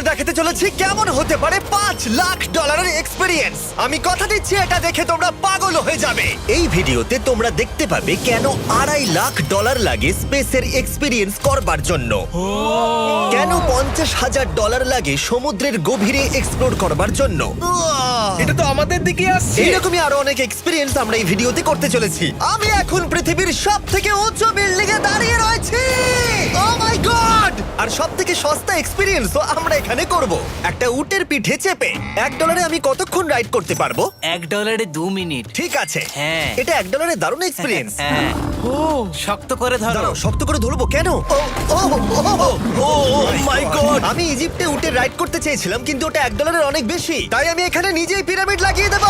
দেখাতে চলেছি কেমন হতে পারে $5 লাখ এক্সপিরিয়েন্স। আমি কথা দিচ্ছি এটা দেখে তোমরা পাগল হয়ে যাবে। এই ভিডিওতে তোমরা দেখতে পাবে কেন $2.5 লাখ লাগে স্পেসের এক্সপিরিয়েন্স করবার জন্য, কেন $50,000 লাগে সমুদ্রের গভীরে এক্সপ্লোর করবার জন্য। এটা তো আমাদের দিকে আসছে। এইরকমই আরো অনেক এক্সপিরিয়েন্স আমরা এই ভিডিওতে করতে চলেছি। আমি এখন পৃথিবীর সবথেকে উঁচু বিল্ডিং এ দাঁড়িয়ে রয়েছি। ও মাই গড! আর সবথেকে সস্তা এক্সপিরিয়েন্সও আমরা এখানে করব, একটা উটের পিঠে চেপে। $1 আমি কতক্ষণ রাইড করতে পারবো? $1 2 মিনিট। ঠিক আছে, হ্যাঁ। এটা $1 দারুণ এক্সপিরিয়েন্স। হ্যাঁ। শক্ত করে ধরো। দাঁড়াও, শক্ত করে ধরবো কেন? ও মাই গড! আমি ইজিপ্টে উটে রাইড করতে চেয়েছিলাম, কিন্তু ওটা $1 অনেক বেশি, তাই আমি এখানে নিজেই পিরামিড লাগিয়ে দেবো।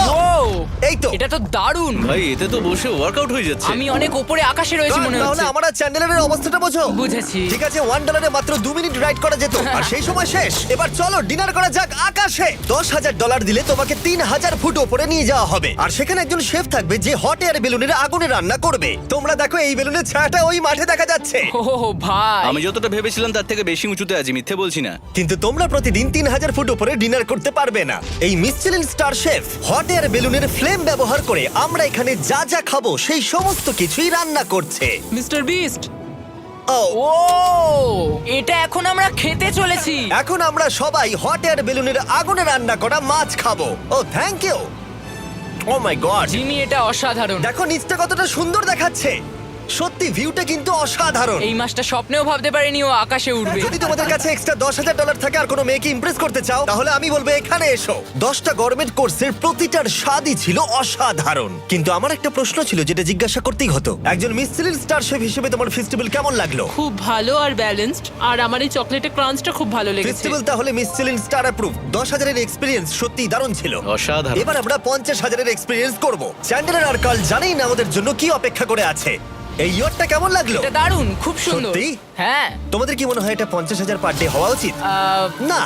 এই তো। এটা তো দারুণ। ভাই এতে তো বসে ওয়ার্কআউট হয়ে যাচ্ছে। আমি অনেক উপরে আকাশে রয়েছি মনে তাহলে হচ্ছে। আমার আর চ্যান্ডেলের অবস্থাটা বোঝো। বুঝেছি। ঠিক আছে, $1 মাত্র 2 মিনিট রাইড করা যেত, আর সেই সময় শেষ। এবার চলো ডিনার করা যাক আকাশে। $10,000 দিলে তোমাকে 3,000 ফুট উপরে নিয়ে যাওয়া হবে, আর সেখানে একজন শেফ থাকবে যে হট এয়ার বেলুনের আগুনে রান্না করবে। তোমরা দেখো এই বেলুনের ছায়াটা ওই মাঠে দেখা যাচ্ছে। ও ভাই, আমি যতটা ভেবেছিলাম তার থেকে বেশি উঁচুতে আছি, মিথ্যে বলছি না। কিন্তু তোমরা প্রতিদিন 3,000 ফুট উপরে ডিনার করতে পারবে না। এই Michelin star chef hot air বেলুনের ফ্লেম ব্যবহার করে আমরা এখানে যা যা খাবো সেই সমস্ত কিছুই রান্না করছে। Mister beast. ও ও, এটা এখন আমরা খেতে চলেছি। এখন আমরা সবাই হট এয়ার বেলুনের আগুনে রান্না করা মাছ খাবো। Oh thank you. Oh my God, Jimmy, এটা অসাধারণ। দেখো নিচটা কতটা সুন্দর দেখাচ্ছে। সত্যি ভিউটা কিন্তু অসাধারণ। এই মাসটা স্বপ্নেও ভাবতে পারিনি ও আকাশে উঠবে। যদি তোমাদের কাছে এক্সট্রা $10,000 থাকে আর কোনো মেয়েকে ইমপ্রেস করতে চাও, তাহলে আমি বলবো এখানে এসো। 10টা গরমেট কোর্সের প্রতিটার স্বাদই ছিল অসাধারণ। কিন্তু আমার একটা প্রশ্ন ছিল যেটা জিজ্ঞাসা করতেই হতো, একজন মিচেলিন স্টার শেফ হিসেবে তোমার ফেস্টিভ্যাল কেমন লাগলো? খুব ভালো আর ব্যালেন্সড, আর আমার এই চকলেটের ক্রাঞ্চটা খুব ভালো লেগেছে। ফেস্টিভ্যাল তাহলে মিচেলিন স্টার অ্যাপ্রুভ। 10,000 এক্সপিরিয়েন্স সত্যি দারুণ ছিল। অসাধারণ। এবার আমরা 50,000 এক্সপিরিয়েন্স করব। চ্যান্ডেলার আর কার্ল জানেই না আমাদের জন্য কি অপেক্ষা করে আছে। এই ইয়ারটা কেমন লাগলো? এটা দারুণ, খুব সুন্দর। সত্যি? হ্যাঁ। তোমাদের কি মনে হয় এটা 50,000 পার ডে হওয়া উচিত? না,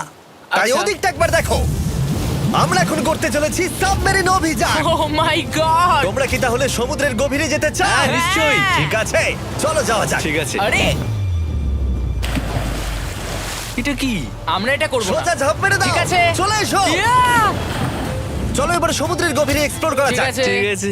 তাই আচ্ছা। ওদিকটা একবার দেখো। আমরা এখন করতে চলেছি সাবমেরিন অভিযান। ও মাই গড। তোমরা কি তাহলে সমুদ্রের গভীরে যেতে চাও? হ্যাঁ, নিশ্চয়ই। ঠিক আছে, চলো যাওয়া যাক। ঠিক আছে। আরে, এটা কি? আমরা এটা করব না। সোজা ঝাঁপ মেরে দাও। ঠিক আছে। চলে এসো। Yeah! চলো এবার সমুদ্রের গভীরে এক্সপ্লোর করা ঠিক যাক। আছে। ঠিক আছে।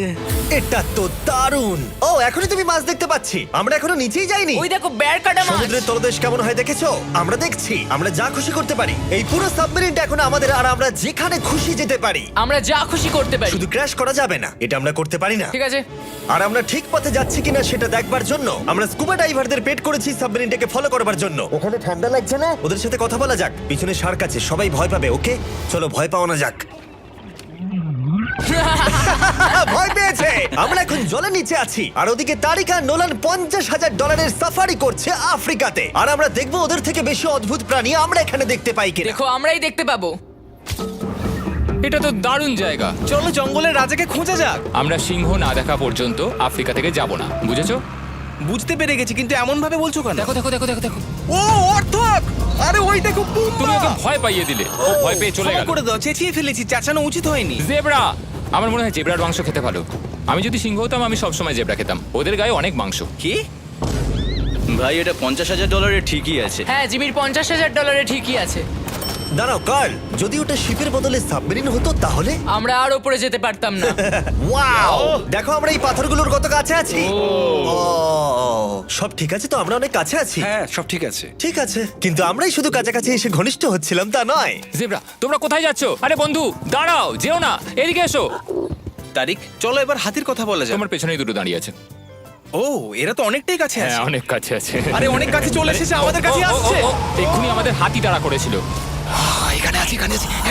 এটা তো দারুণ। ও, এখনই তুমি মাছ দেখতে পাচ্ছি। আমরা এখনো নিচেই যাইনি। ওই দেখো, বেড় কাটা মাছ। সমুদ্রের তলদেশ কেমন হয় দেখেছো? আমরা দেখছি, আমরা যা খুশি করতে পারি। এই পুরো সাবমেরিনটা এখন আমাদের, আর আমরা যেখানে খুশি যেতে পারি। আমরা যা খুশি করতে পারি। শুধু ক্র্যাশ করা যাবে না, এটা আমরা করতে পারি না। ঠিক আছে। আর আমরা ঠিক পথে যাচ্ছি কিনা সেটা দেখবার জন্য আমরা স্কুবা ডাইভারদের পেড করেছি সাবমেরিনটাকে ফলো করবার জন্য। ওখানে ঠান্ডা লাগছে না? ওদের সাথে কথা বলা যাক। পিছনে শার্ক আছে, সবাই ভয় পাবে। ওকে, চলো ভয় পাওয়া না যাক। ভয় পেয়েছে। আমরা এখন জলের নিচে আছি, আর ওদিকে তারিকা নোলান $50,000 সাফারি করছে আফ্রিকাতে। আর আমরা দেখবো ওদের থেকে বেশি অদ্ভুত প্রাণী আমরা এখানে দেখতে পাই কিনা। দেখো, আমরাই দেখতে পাবো। এটা তো দারুণ জায়গা। চলো জঙ্গলের রাজাকে খোঁজা যাক। আমরা সিংহ না দেখা পর্যন্ত আফ্রিকা থেকে যাব না, বুঝেছো? বুঝতে পেরে গেছি, কিন্তু এমন ভাবে বলছো কেন? দেখো দেখো দেখো দেখো দেখো, ও অর্থক! আরে ওই দেখো তুমি ওকে ভয় পাইয়ে দিলে, ও ভয় পেয়ে চলে ক্ষমা গেল। করে দাও, চেঁচিয়ে ফেলেছি, চাচানো উচিত হয়নি। জেব্রা, আমার মনে হয় জেব্রার মাংস খেতে ভালো। আমি যদি সিংহ হতাম আমি সবসময় জেব্রা খেতাম, ওদের গায়ে অনেক মাংস। কি? ভাই এটা $50,000 ঠিকই আছে। হ্যাঁ, জিমির $50,000 ঠিকই আছে। দাঁড়াও কার্ল, যদি ওটা শিপের বদলে সাবমেরিন হতো তাহলে? আমরা আর উপরে যেতে পারতাম না। ওয়াও, দেখো আমরা এই পাথরগুলোর কত কাছে আছি। ও, সব ঠিক আছে তো? আমরা অনেক কাছে আছি। হ্যাঁ সব ঠিক আছে। ঠিক আছে, কিন্তু আমরাই শুধু কাছাকাছি এসে ঘনিষ্ঠ হচ্ছিলাম তা নয়। জেব্রা, তোমরা কোথায় যাচ্ছ? আরে বন্ধু দাঁড়াও, যেও না, এদিকে এসো। তারিক, চলো এবার হাতির কথা বলা যাক। তোমার পেছনেই দুটো দাঁড়িয়ে আছে। ও, এরা তো অনেকটাই কাছে হ্যাঁ, আছে। অনেক কাছে আছে। আরে অনেক কাছে চলে এসেছে, আমাদের কাছে ও, ও, ও, আসছে। ও, এক্ষুনি আমাদের হাতি তাড়া করেছিল। এখানে আছে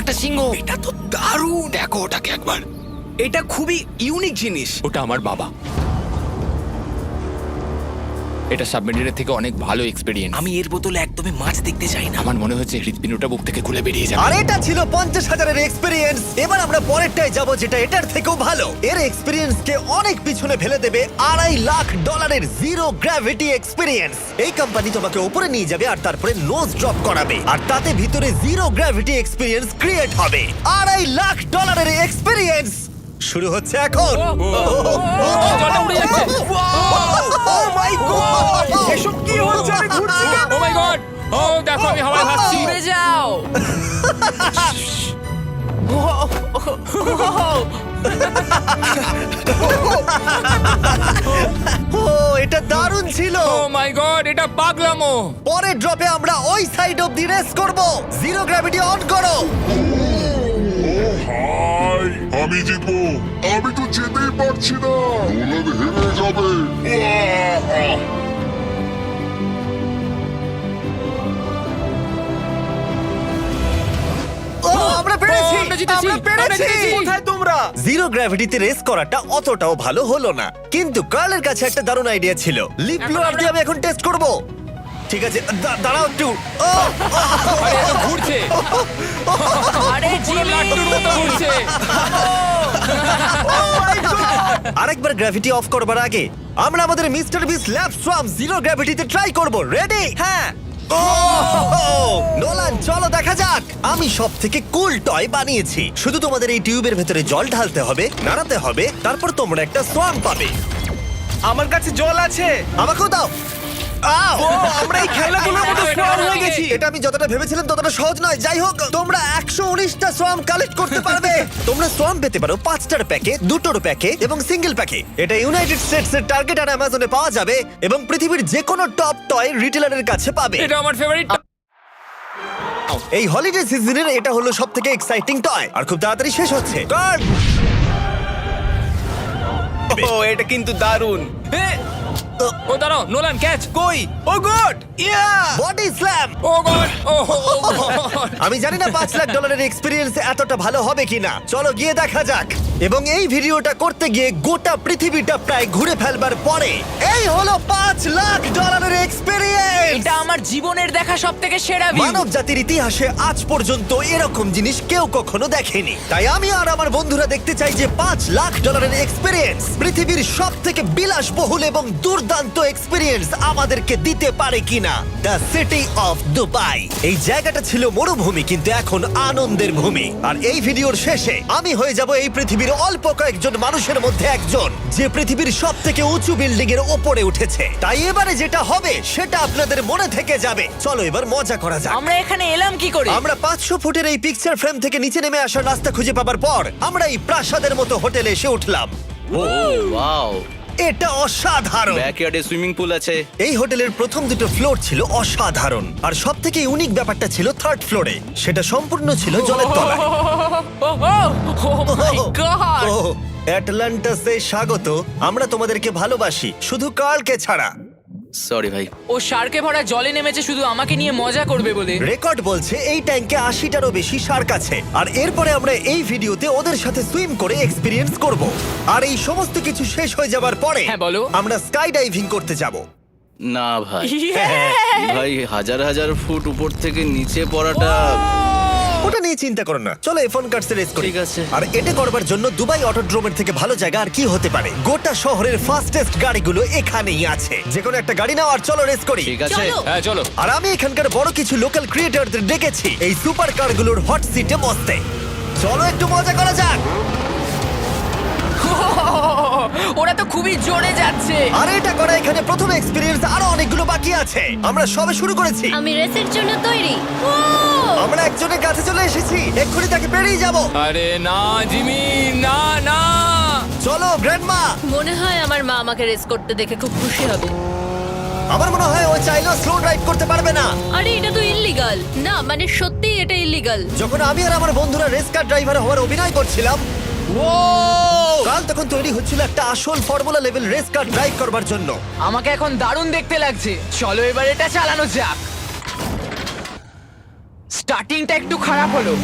একটা সিংহ। এটা তো দারুণ। দেখো ওটাকে একবার। এটা খুবই ইউনিক জিনিস। ওটা আমার বাবা। এটা সাবমেরিনের থেকে অনেক ভালো এক্সপেরিয়েন্স। আমি এর বোতলে একদমই মাছ দেখতে চাই না। আমার মনে হচ্ছে হৃৎপিণ্ডটা বুক থেকে খুলে বেরিয়ে যাবে। আর এটা ছিল 50,000 এক্সপিরিয়েন্স। এবার আমরা পরেরটায় যাব যেটা এটার থেকেও ভালো। এর এক্সপিরিয়েন্সকে অনেক পিছনে ফেলে দেবে $2.5 লাখ জিরো গ্র্যাভিটি এক্সপিরিয়েন্স। এই কোম্পানি তোমাকে উপরে নিয়ে যাবে আর তারপরে নোজ ড্রপ করাবে, আর তাতে ভিতরে জিরো গ্র্যাভিটি এক্সপিরিয়েন্স ক্রিয়েট হবে। $2.5 এক্সপিরিয়েন্স শুরু হচ্ছে এখন। জলটা উড়ে যাচ্ছে। ও মাই গড, এসব কি হচ্ছে? আমি ঘুরছি কেন? ও মাই গড! ও দেখো, আমি হাওয়ায় ভাসছি। উড়ে যাও। ও এটা দারুণ ছিল। ও মাই গড, এটা পাগলামো। পরের ড্রপে আমরা ওই সাইড অফ দি রেস করব। জিরো গ্র্যাভিটি অন করো। হাই আমি জিতবো, আমি তো যেতেই পারছি না, নোলান হেরে যাবে। ও আমরা পেরেছি, আমরা জিতেছি, আমরা পেরেছি। আমরা জিতেছি। কোথায় তোমরা? জিরো গ্র্যাভিটিতে রেস করাটা অতটাও ভালো হলো না, কিন্তু কার্লের কাছে একটা দারুণ আইডিয়া ছিল। লিপ ব্লোয়ার দিয়ে আমি এখন টেস্ট করব। ঠিক আছে, দাঁড়াও একটু। ও, আরে এত ঘুরছে, আরে পুরো জিমি লাট্টুর মতো ঘুরছে। আরেকবার গ্র্যাভিটি অফ করবার আগে আমরা আমাদের মিস্টার বিস ল্যাব সোয়াম জিরো গ্র্যাভিটিতে ট্রাই করব। রেডি? হ্যাঁ। নোলান চলো দেখা যাক। আমি সব থেকে কুল টয় বানিয়েছি। শুধু তোমাদের এই টিউবের ভেতরে জল ঢালতে হবে, নাড়াতে হবে, তারপর তোমরা একটা সোয়াম পাবে। আমার কাছে জল আছে। আমাকেও দাও। আও! আমরা এই খেলাগুলোর মতো স্ট্রং হয়ে গেছি। এটা আমি যতটা ভেবেছিলাম ততটা সহজ নয়। যাই হোক, তোমরা 119টা সোয়াম কালেক্ট করতে পারবে। তোমরা সোয়াম পেতে পারো 5টার প্যাকে, 2টোর প্যাকে এবং সিঙ্গেল প্যাকে। এটা ইউনাইটেড স্টেটস এর টার্গেট আর অ্যামাজনে পাওয়া যাবে এবং পৃথিবীর যে কোনো টপ টয় রিটেলারের কাছে পাবে। এটা আমার ফেভারিট। এই হলিডে সিজনের এটা হলো সবথেকে এক্সাইটিং টয় আর খুব তাড়াতাড়ি শেষ হচ্ছে। কার্ড! ও এটা কিন্তু দারুণ। ও দাঁড়াও, নোলান ক্যাচ। কই? Oh God! Yeah! Body slam! Oh God, oh আমি জানি না $5,00,000 এক্সপিরিয়েন্স এতটা ভালো হবে কিনা। চলো গিয়ে দেখা যাক। এবং এই ভিডিওটা করতে গিয়ে গোটা পৃথিবীটা প্রায় ঘুরে ফেলবার পরে এই হলো $5,00,000 এক্সপিরিয়েন্স। এটা আমার জীবনের দেখা সবথেকে সেরা ভিউ। মানব জাতির ইতিহাসে আজ পর্যন্ত এরকম জিনিস কেউ কখনো দেখেনি। তাই আমি আর আমার বন্ধুরা দেখতে চাই যে $5,00,000 এক্সপিরিয়েন্স পৃথিবীর সব থেকে বিলাসবহুল এবং দুর্দান্ত এক্সপিরিয়েন্স আমাদেরকে দিতে পারে কিনা। The city of Dubai. এই জায়গাটা ছিল মরুভূমি, কিন্তু এখন আনন্দের ভূমি। আর এই ভিডিওর শেষে আমি হয়ে যাব এই পৃথিবীর অল্প কয়েকজন মানুষের মধ্যে একজন, যে পৃথিবীর সব থেকে উঁচু বিল্ডিং এর ওপরে উঠেছে। তাই এবারে যেটা হবে সেটা আপনাদের মনে থেকে যাবে। চলো এবার মজা করা যাক। আমরা এখানে এলাম কি করে? আমরা 500 ফুটের এই পিকচার ফ্রেম থেকে নিচে নেমে আসার রাস্তা খুঁজে পাবার পর আমরা এই প্রাসাদের মতো হোটেলে এসে উঠলাম। ও ওয়াও, এটা অসাধারণ। ব্যাকইয়ার্ডে সুইমিং পুল আছে। এই হোটেলের প্রথম দুটো ফ্লোর ছিল অসাধারণ, আর সব থেকে ইউনিক ব্যাপারটা ছিল থার্ড ফ্লোরে। সেটা সম্পূর্ণ ছিল জলের তলায়। ও মাই গড! ও অ্যাটলান্টাসে স্বাগত। আমরা তোমাদেরকে ভালোবাসি, শুধু কার্লকে ছাড়া। সরি ভাই। ও শার্কে ভরা জলে নেমেছে শুধু আমাকে নিয়ে মজা করবে বলে। রেকর্ড বলছে এই ট্যাঙ্কে 80টারও বেশি শার্ক আছে। আর এরপরে আমরা এই ভিডিওতে ওদের সাথে সুইম করে এক্সপিরিয়েন্স করব। আর এই সমস্ত কিছু শেষ হয়ে যাবার পরে হ্যাঁ, বলো। আমরা স্কাই ডাইভিং করতে যাব। না ভাই, হ্যাঁ। ভাই হাজার হাজার ফুট উপর থেকে নিচে পড়াটা। ওটা নিয়ে চিন্তা করো না, চলো ফোন কার্ডসে রেস করি। ঠিক আছে। আর এটা করবার জন্য দুবাই অটোড্রোমের থেকে ভালো জায়গা আর কি হতে পারে। গোটা শহরের ফাস্টেস্ট গাড়িগুলো এখানেই আছে। যে কোনো একটা গাড়ি নাও আর চলো রেস করি। ঠিক আছে। হ্যাঁ চলো। আর আমি এখানকার বড় কিছু লোকাল ক্রিয়েটরদের ডেকেছি এই সুপার কারগুলোর হট সিটে বসতে। চলো একটু মজা করা যাক। ওরা তো খুবই জোরে যাচ্ছে। আর এটা করা এখানে প্রথম এক্সপিরিয়েন্স, আরো অনেকগুলো বাকি আছে। আমরা সবে শুরু করেছি। আমি রেসের জন্য তৈরি। ও আমরা একজনের কাছে চলে এসেছি, এক্ষুনি তাকে পেরিয়ে যাব। আরে না জিমি, না না। চলো গ্র্যান্ডমা। মনে হয় আমার মা আমাকে রেস করতে দেখে খুব খুশি হবে। আমার মনে হয় ও চাইলেও স্লো ড্রাইভ করতে পারবে না। আরে এটা তো ইল্লিগাল। না মানে সত্যি এটা ইল্লিগাল। যখন আমি আর আমার বন্ধুরা রেস কার ড্রাইভার হওয়ার অভিনয় করছিলাম, কাল তখন তৈরি হচ্ছিল একটা আসল formula level race car drive করবার জন্য। আমাকে এখন দারুণ দেখতে লাগছে। চলো এবার এটা চালানো যাক। স্টার্টিংটা একটু খারাপ হলো।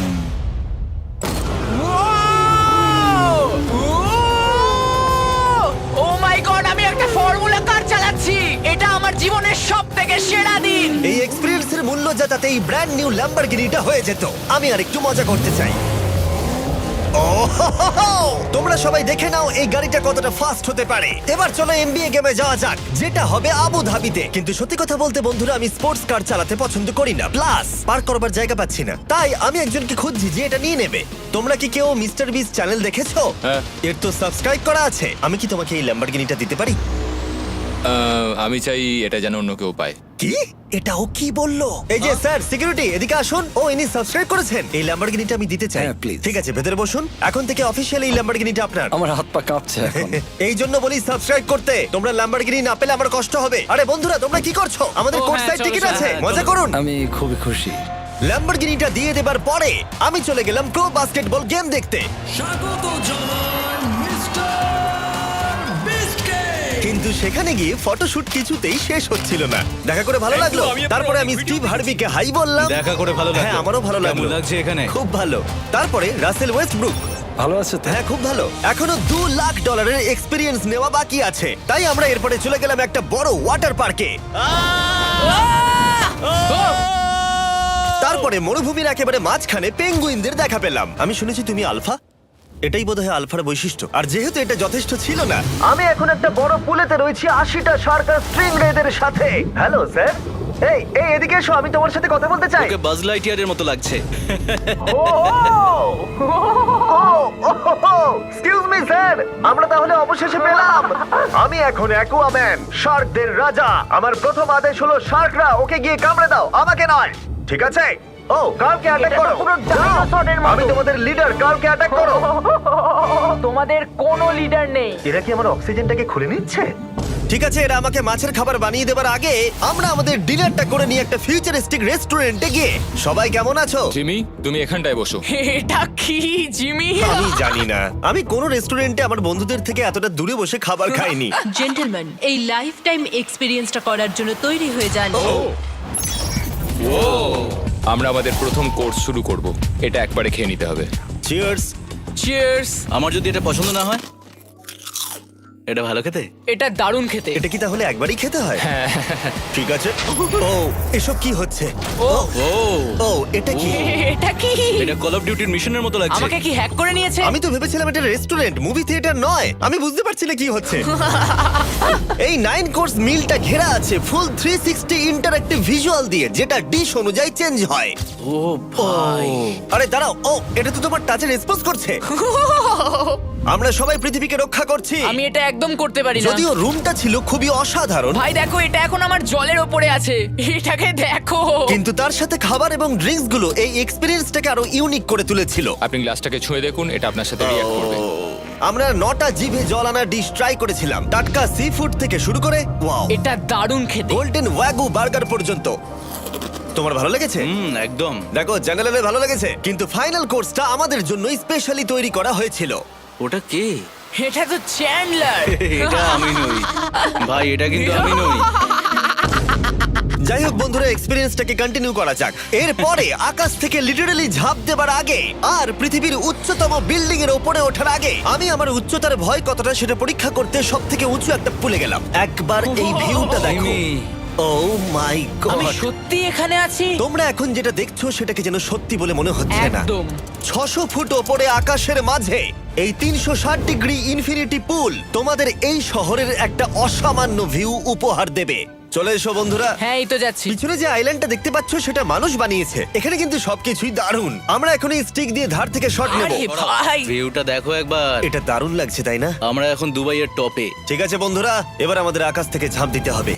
ও মাই গড, আমি একটা ফর্মুলা কার চালাচ্ছি। এটা আমার জীবনের সবথেকে সেরা দিন। এই এক্সপেরিয়েন্সের মূল্য যা, তাতে এই ব্র্যান্ড নিউ ল্যাম্বরগিনিটা হয়ে যেত। আমি আর একটু মজা করতে চাই। তোমরা সবাই দেখে নাও এই গাড়িটা কতটা ফাস্ট হতে পারে। এবার চলো এমবিএ গেমে যাওয়া যাক, যেটা হবে আবু ধাবিতে। কিন্তু সত্যি কথা বলতে বন্ধুরা, আমি স্পোর্টস কার চালাতে পছন্দ করি না, প্লাস পার্ক করবার জায়গা পাচ্ছি না। তাই আমি একজনকে খুঁজছি যে এটা নিয়ে নেবে। তোমরা কি কেউ মিস্টার বিস চ্যানেল দেখেছো? হ্যাঁ। এর তো সাবস্ক্রাইব করা আছে। আমি কি তোমাকে এই ল্যাম্বরগিনিটা দিতে পারি? আমি চাই এটা যেন অন্য কেউ পায়। কি এটা ও কি বললো? এই যে স্যার সিকিউরিটি এদিকে আসুন। ও ইনি সাবস্ক্রাইব করেছেন। এই ল্যাম্বরগিনিটা আমি দিতে চাই। হ্যাঁ, please. ঠিক আছে ভেতরে বসুন। এখন থেকে অফিশিয়ালি এই ল্যাম্বরগিনিটা আপনার। আমার হাত পা কাঁপছে এখন। এই জন্য বলি সাবস্ক্রাইব করতে। তোমরা ল্যাম্বরগিনি না পেলে আমার কষ্ট হবে। আরে বন্ধুরা তোমরা কি করছো? আমাদের ও, কোর্ট হ্যাঁ, সাইড চলো, টিকিট চলো, আছে, হ্যাঁ, মজা চলো। করুন। আমি খুবই খুশি। ল্যাম্বরগিনিটা দিয়ে দেবার পরে আমি চলে গেলাম প্রো বাস্কেটবল গেম দেখতে। কিন্তু সেখানে গিয়ে ফটোশুট কিছুতেই শেষ হচ্ছিল না। দেখা করে ভালো লাগলো। তারপরে আমি স্টিভ হার্বিকে হাই বললাম। দেখা করে ভালো লাগলো। হ্যাঁ আমারও ভালো লাগলো। কেমন লাগছে এখানে? খুব ভালো। তারপরে রাসেল ওয়েস্টব্রুক। ভালো আছে তো? হ্যাঁ খুব ভালো। এখনো $2 লাখ এক্সপিরিয়েন্স নেওয়া বাকি আছে। তাই আমরা এরপরে চলে গেলাম একটা বড় ওয়াটার পার্কে। তারপরে মরুভূমির একেবারে মাঝখানে পেঙ্গুইনদের দেখা পেলাম। আমি শুনেছি তুমি আলফা। এটাই বোধহয় আলফার বৈশিষ্ট্য। আর যেহেতু এটা যথেষ্ট ছিল না, আমি এখন একটা বড় পুলেতে রয়েছি 80টা শার্ক আর স্ট্রিং রেদের সাথে। Hello sir. এই এই এদিকে এসো, আমি তোমার সাথে কথা বলতে চাই। ওকে বাজ লাইটইয়ারের মতো লাগছে। এক্সকিউজ মি স্যার, আমরা তাহলে অবশেষে পেলাম। আমি এখন অ্যাকুয়াম্যান, শার্কদের রাজা। আমার প্রথম আদেশ হলো শার্করা ওকে গিয়ে কামড়ে দাও, আমাকে নয়। ঠিক আছে? ও কালকে অ্যাটাক করো। আমি তোমাদের লিডার, কালকে অ্যাটাক করো। তোমাদের কোনো লিডার নেই। এরা কি আমার অক্সিজেনটাকে খুলে নিচ্ছে? ঠিক আছে, এরা আমাকে মাছের খাবার বানিয়ে দেবার আগে আমরা আমাদের ডিনারটা করে নিয়ে একটা ফিউচারিস্টিক রেস্টুরেন্টে গিয়ে। সবাই কেমন আছো? জিমি, তুমি এখানটায় বসো। এটা কি জিমি? আমি জানি না, আমি কোন রেস্টুরেন্টে আমার বন্ধুদের থেকে এতটা দূরে বসে খাবার খাইনি। জেন্টলম্যান, এই লাইফ টাইম এক্সপিরিয়েন্সটা করার জন্য তৈরি হয়ে যান। আমরা আমাদের প্রথম কোর্স শুরু করব। এটা একবারে খেয়ে নিতে হবে। চিয়ার্স। চিয়ার্স। আমার যদি এটা পছন্দ না হয়? এটা ভালো খেতে? এটা দারুণ খেতে। এটা কি তাহলে একবারই খেতে হয়? ঠিক আছে। ও এসব কি হচ্ছে? ও ও ও এটা কি? এটা কি? এটা কল অফ ডিউটির মিশনের মতো লাগছে। আমাকে কি হ্যাক করে নিয়েছে? আমি তো ভেবেছিলাম এটা রেস্টুরেন্ট, মুভি থিয়েটার নয়। আমি বুঝতে পারছি না কি হচ্ছে। এই 9 কোর্স মিলটা ঘেরা আছে ফুল 360 ইন্টারঅ্যাক্টিভ ভিজুয়াল দিয়ে, যেটা ডিশ অনুযায়ী চেঞ্জ হয়। ও ভাই, আরে দাঁড়াও, ও এটা তো তোমার টাচে রেসপন্স করছে। আমরা সবাই পৃথিবীকে রক্ষা করছি। আমি এটা একদম করতে পারি না। যদিও রুমটা ছিল খুবই অসাধারণ, ভাই দেখো, এটা এখন আমার জলের ওপরে আছে। এটাকে দেখো। কিন্তু তার সাথে খাবার এবং ড্রিঙ্কস গুলো এই এক্সপেরিয়েন্সটাকে আরো ইউনিক করে তুলেছিল। আপনি গ্লাসটাকে ছুঁয়ে দেখুন, এটা আপনার সাথে রিঅ্যাক্ট করবে। আমরা 9টা জিভে জল আনা ডিশ ট্রাই করেছিলাম, টাটকা সি ফুড থেকে শুরু করে ওয়াও এটা দারুণ খেতে। গোল্ডেন ওয়াগু বার্গার পর্যন্ত। তোমার ভালো লেগেছে? একদম। দেখো জেনারেলের ভালো লেগেছে, কিন্তু ফাইনাল কোর্সটা আমাদের জন্য স্পেশালি তৈরি করা হয়েছিল। ওটা কে? এটা তো চ্যান্ডলার। এটা আমি নই ভাই, এটা কিন্তু আমি নই। যাই হোক বন্ধুরা, এক্সপেরিয়েন্সটাকে কন্টিনিউ করা যাক। এরপরে আকাশ থেকে লিটারালি ঝাঁপ দেবার আগে আর পৃথিবীর উচ্চতম বিল্ডিং এর উপরে ওঠার আগে আমি আমার উচ্চতার ভয় কতটা সেটা পরীক্ষা করতে সব থেকে উঁচু একটা পুলে গেলাম। একবার এই ভিউটা দেখো। ও মাই আমি গড, সত্যি এখানে আছি। তোমরা এখন যেটা দেখছো সেটাকে যেন সত্যি বলে মনে হচ্ছে না। একদম। 600 ফুট ওপরে আকাশের মাঝে এই 360 ডিগ্রি ইনফিনিটি পুল তোমাদের এই শহরের একটা অসামান্য ভিউ উপহার দেবে। চলে এসো বন্ধুরা। হ্যাঁ, এই তো যাচ্ছি। পিছনে যে আইল্যান্ডটা দেখতে পাচ্ছ সেটা মানুষ বানিয়েছে। এখানে কিন্তু সবকিছুই দারুণ। আমরা এখন এই স্টিক দিয়ে ধার থেকে শট নেব। আরে ভাই, ভিউটা দেখো একবার। এটা দারুণ লাগছে তাই না? আমরা এখন দুবাইয়ের টপে। ঠিক আছে বন্ধুরা, এবার আমাদের আকাশ থেকে ঝাঁপ দিতে হবে।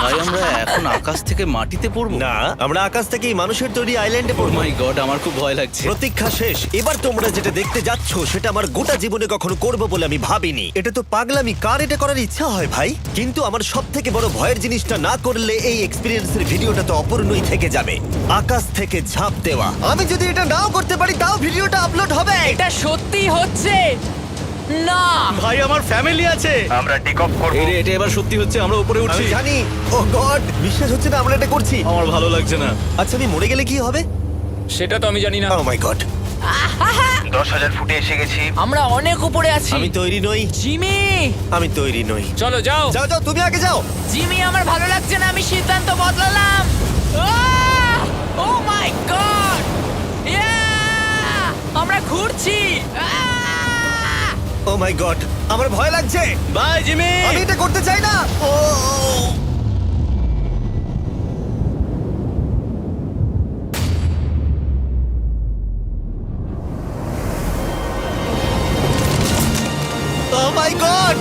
ভাই আমরা এখন আকাশ থেকে মাটিতে পড়বো? না, আমরা আকাশ থেকে এই মানুষের তৈরি আইল্যান্ডে ও পড়বো। মাই গড, আমার খুব ভয় লাগছে। প্রতীক্ষা শেষ। এবার তোমরা যেটা দেখতে যাচ্ছ সেটা আমার গোটা জীবনে কখনো করবো বলে আমি ভাবিনি। এটা তো পাগলামি, কার এটা করার ইচ্ছা হয় ভাই? কিন্তু আমার সব থেকে বড় ভয়ের জিনিসটা না করলে এই এক্সপিরিয়েন্সের ভিডিওটা তো অপূর্ণই থেকে যাবে। আকাশ থেকে ঝাঁপ দেওয়া। আমি যদি এটা নাও করতে পারি তাও ভিডিওটা আপলোড হবে। এটা সত্যি হচ্ছে না। ভাই আমার ফ্যামিলি আছে। আমরা টেক অফ করব। এটা এবার সত্যি হচ্ছে, আমরা উপরে উঠছি। আমি জানি। ও গড, বিশ্বাস হচ্ছে না আমরা এটা করছি। আমার ভালো লাগছে না। আচ্ছা আমি মরে গেলে কি হবে? সেটা তো আমি জানি না। ও মাই গড, 10,000 ফুটে এসে গেছি। আমরা অনেক উপরে আছি। আমি তৈরি নই, জিমি, আমি তৈরি নই। চলো যাও। যাও যাও, তুমি আগে যাও। জিমি, আমার ভালো লাগছে না। আমি সিদ্ধান্ত বদলালাম। ও মাই গড, আমরা ঘুরছি। ও মাই গড, আমার ভয় লাগছে। Bye Jimmy. আমি এটা করতে চাই না। ও মাই গড,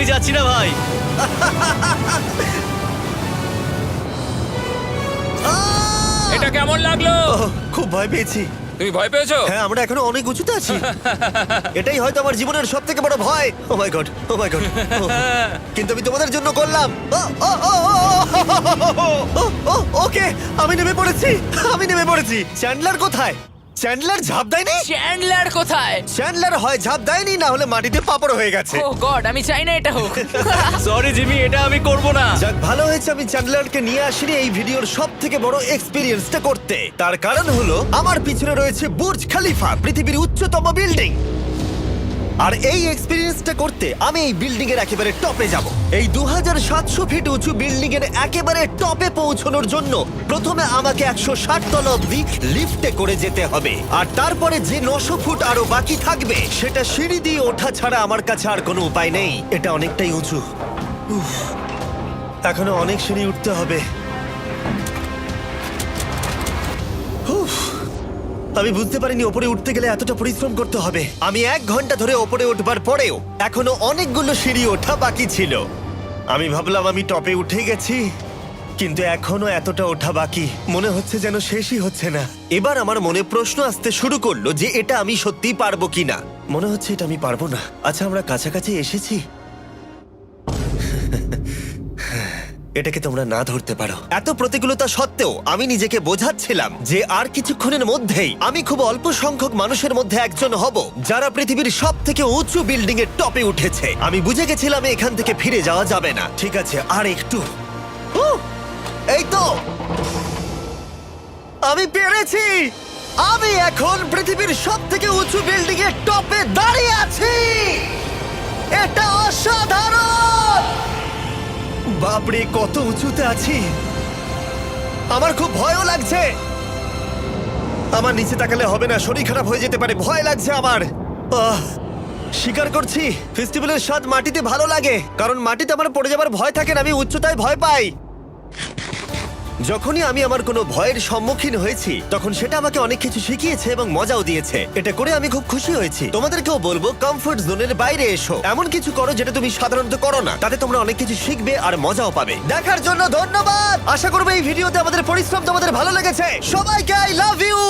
আমি যাচ্ছি না ভাই। এটা কেমন লাগলো? ওহ, খুব ভয় পেয়েছি। তুমি ভয় পেয়েছো? হ্যাঁ, আমরা এখনো অনেক উঁচুতে আছি। এটাই হয়তো আমার জীবনের সব থেকে বড় ভয়। ও my god, O my god. কিন্তু আমি তোমাদের জন্য করলাম। ওকে, আমি নেমে পড়েছি। চ্যান্ডলার কোথায়? চ্যান্ডলার ঝাঁপ দেয়নি? চ্যান্ডলার কোথায়? চ্যান্ডলার হয় ঝাঁপ দেয়নি, না হলে মাটিতে পাপড় হয়ে গেছে। ও গড, আমি চাই না এটা হোক। সরি জিমি, এটা আমি করব না। যাক, ভালো হয়েছে আমি চ্যান্ডলারকে নিয়ে আসিনি এই ভিডিওর সব থেকে বড় এক্সপিরিয়েন্সটা করতে। তার কারণ হলো আমার পিছনে রয়েছে বুর্জ খলিফা, পৃথিবীর উচ্চতম বিল্ডিং। আর এই এক্সপিরিয়েন্সটা করতে আমি এই বিল্ডিং এর একেবারে টপে যাব। এই 2700 ফিট উঁচু বিল্ডিং এর একেবারে টপে পৌঁছানোর জন্য প্রথমে আমাকে 160 তলা অব্দি লিফটে করে যেতে হবে, আর তারপরে যে 900 ফুট আরো বাকি থাকবে সেটা সিঁড়ি দিয়ে ওঠা ছাড়া আমার কাছে আর কোনো উপায় নেই। এটা অনেকটাই উঁচু। উফ, এখনো অনেক সিঁড়ি উঠতে হবে। উফ, আমি বুঝতে পারিনি ওপরে উঠতে গেলে এতটা পরিশ্রম করতে হবে। আমি 1 ঘন্টা ধরে ওপরে উঠবার পরেও এখনো অনেকগুলো সিঁড়ি ওঠা বাকি ছিল। আমি ভাবলাম আমি টপে উঠে গেছি, কিন্তু এখনো এতটা ওঠা বাকি। মনে হচ্ছে যেন শেষই হচ্ছে না। এবার আমার মনে প্রশ্ন আসতে শুরু করলো যে এটা আমি সত্যিই পারবো কিনা। মনে হচ্ছে এটা আমি পারবো না। আচ্ছা, আমরা কাছাকাছি এসেছি। এটাকে তোমরা না ধরতে পারো। এত প্রতিকূলতা সত্ত্বেও আমি নিজেকে বোঝাচ্ছিলাম যে আর কিছুক্ষণের মধ্যেই আমি খুব অল্প সংখ্যক মানুষের মধ্যে একজন হব যারা পৃথিবীর সব থেকে উঁচু বিল্ডিং এর টপে উঠেছে। আমি বুঝে গেছিলাম এখান থেকে ফিরে যাওয়া যাবে না। ঠিক আছে, আর একটু। এই তো, আমি পেরেছি। আমি এখন পৃথিবীর সব থেকে উঁচু বিল্ডিং এর টপে দাঁড়িয়ে আছি। এটা অসাধারণ। বাপরে, কত উঁচুতে আছি। আমার খুব ভয়ও লাগছে। আমার নিচে তাকালে হবে না, শরীর খারাপ হয়ে যেতে পারে। ভয় লাগছে আমার। স্বীকার করছি, ফেস্টিভ্যালের স্বাদ মাটিতে ভালো লাগে, কারণ মাটিতে আমার পড়ে যাবার ভয় থাকে না। আমি উচ্চতায় ভয় পাই। যখনই আমি আমার কোনো ভয়ের সম্মুখীন হয়েছি তখন সেটা আমাকে অনেক কিছু শিখিয়েছে এবং মজাও দিয়েছে। এটা করে আমি খুব খুশি হয়েছি। তোমাদেরকেও বলবো কমফোর্ট জোনের বাইরে এসো, এমন কিছু করো যেটা তুমি সাধারণত করো না। তাতে তোমরা অনেক কিছু শিখবে আর মজাও পাবে। দেখার জন্য ধন্যবাদ। আশা করবো এই ভিডিওতে আমাদের পরিশ্রম তোমাদের ভালো লেগেছে। সবাইকে আই লাভ ইউ।